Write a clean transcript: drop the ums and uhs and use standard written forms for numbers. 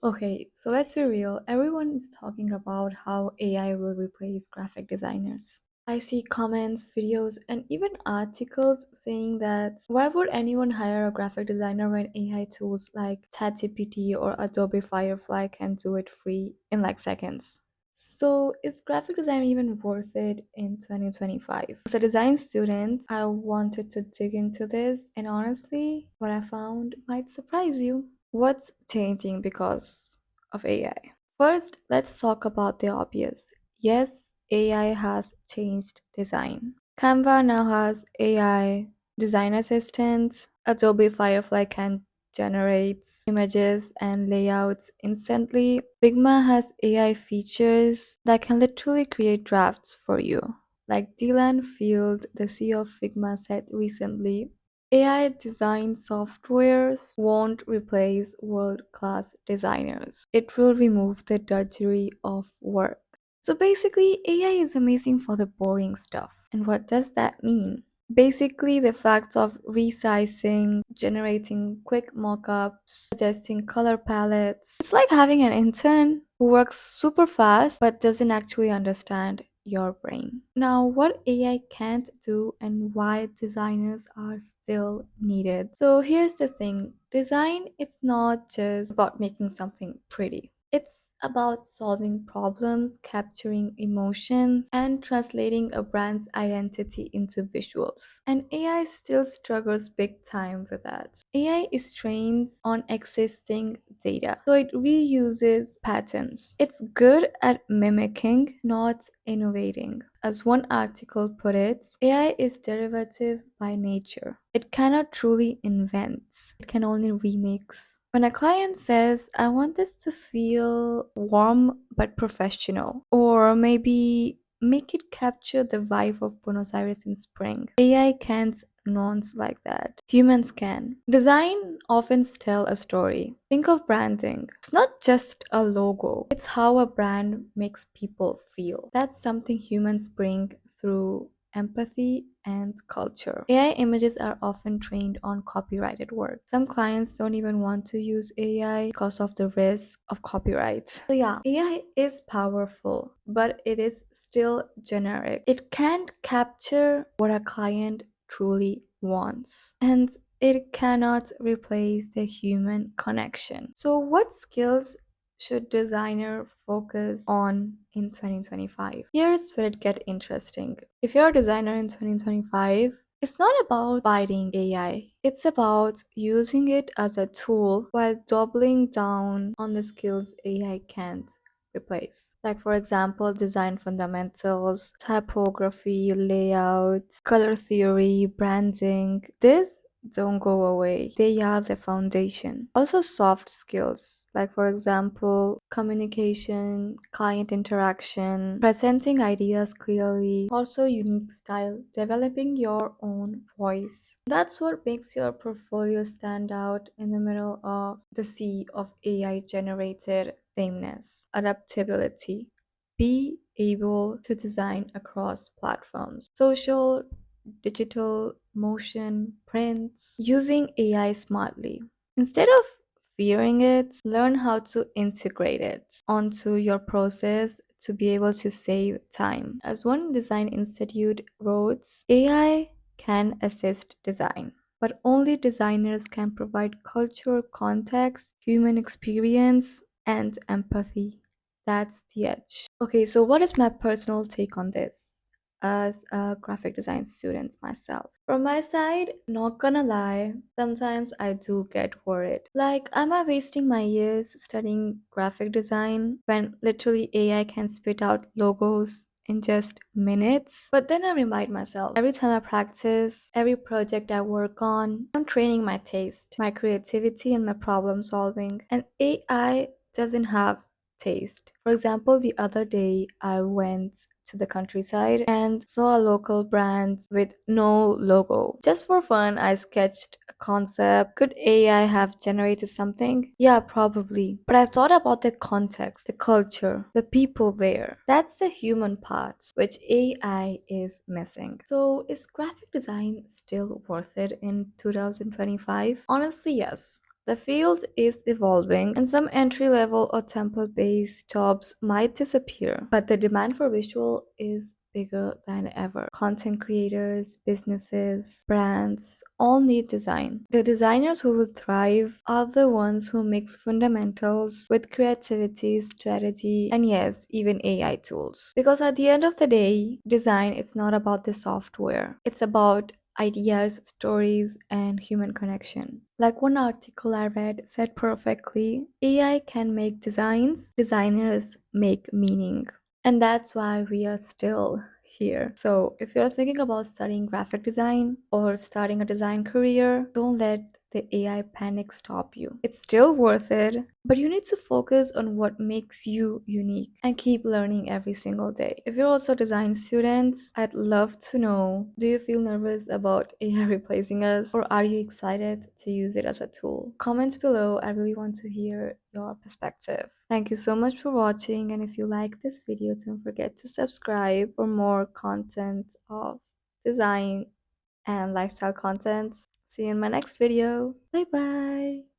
Okay, so let's be real. Everyone is talking about how AI will replace graphic designers. I see comments, videos, and even articles saying that why would anyone hire a graphic designer when AI tools like ChatGPT or Adobe Firefly can do it free in like seconds? So, is graphic design even worth it in 2025? As a design student, I wanted to dig into this, and honestly, what I found might surprise you. What's changing because of AI? First, let's talk about the obvious. Yes, AI has changed design. Canva now has AI design assistants. Adobe Firefly can generate images and layouts instantly. Figma has AI features that can literally create drafts for you. Like Dylan Field, the CEO of Figma, said recently, AI design softwares won't replace world-class designers. It will remove the drudgery of work. So basically, AI is amazing for the boring stuff. And what does that mean? Basically, the facts of resizing, generating quick mockups, suggesting color palettes. It's like having an intern who works super fast but doesn't actually understand your brain. Now, what AI can't do and why designers are still needed. So, here's the thing, design it's not just about making something pretty. It's about solving problems, capturing emotions, and translating a brand's identity into visuals. And AI still struggles big time with that. AI is trained on existing data, so it reuses patterns. It's good at mimicking, not innovating. As one article put it, AI is derivative by nature. It cannot truly invent, it can only remix. When a client says, I want this to feel warm but professional, or maybe make it capture the vibe of Buenos Aires in spring, AI can't nuance like that. Humans can. Design often tell a story. Think of branding. It's not just a logo, it's how a brand makes people feel. That's something humans bring through empathy and culture. AI images are often trained on copyrighted work. Some clients don't even want to use AI because of the risk of copyright. So yeah, AI is powerful, but it is still generic. It can't capture what a client truly wants. And it cannot replace the human connection. So what skills should designer focus on in 2025? Here's where it gets interesting. If you're a designer in 2025, it's not about fighting AI. It's about using it as a tool while doubling down on the skills AI can't replace. Like for example, design fundamentals, typography, layout, color theory, branding. This don't go away. They are the foundation. Also soft skills, like for example, communication, client interaction, presenting ideas clearly, also unique style, developing your own voice. That's what makes your portfolio stand out in the middle of the sea of AI generated sameness, adaptability. Be able to design across platforms, social, digital, motion, prints, using AI smartly. Instead of fearing it, learn how to integrate it onto your process to be able to save time. As one design institute wrote, AI can assist design, but only designers can provide cultural context, human experience, and empathy. That's the edge. Okay, so what is my personal take on this? As a graphic design student myself. From my side, not gonna lie, sometimes I do get worried. Like, am I wasting my years studying graphic design when literally AI can spit out logos in just minutes? But then I remind myself every time I practice, every project I work on, I'm training my taste, my creativity, and my problem solving. And AI doesn't have taste. For example, the other day I went to the countryside and saw a local brand with no logo. Just for fun, I sketched a concept. Could AI have generated something? Yeah, probably. But I thought about the context, the culture, the people there. That's the human part, which AI is missing. So, is graphic design still worth it in 2025? Honestly, yes. The field is evolving, and some entry level or template based jobs might disappear, but the demand for visual is bigger than ever. Content creators, businesses, brands all need design. The designers who will thrive are the ones who mix fundamentals with creativity, strategy, and yes, even AI tools. Because at the end of the day, design is not about the software. It's about ideas, stories, and human connection. Like one article I read said perfectly, AI can make designs, designers make meaning. And that's why we are still here. So, if you're thinking about studying graphic design or starting a design career, don't let the AI panic stop you. It's still worth it, but you need to focus on what makes you unique and keep learning every single day. If you're also a design students, I'd love to know, do you feel nervous about AI replacing us, or are you excited to use it as a tool? Comments below. I really want to hear your perspective. Thank you so much for watching, and if you like this video, don't forget to subscribe for more content of design and lifestyle content. See you in my next video. Bye bye.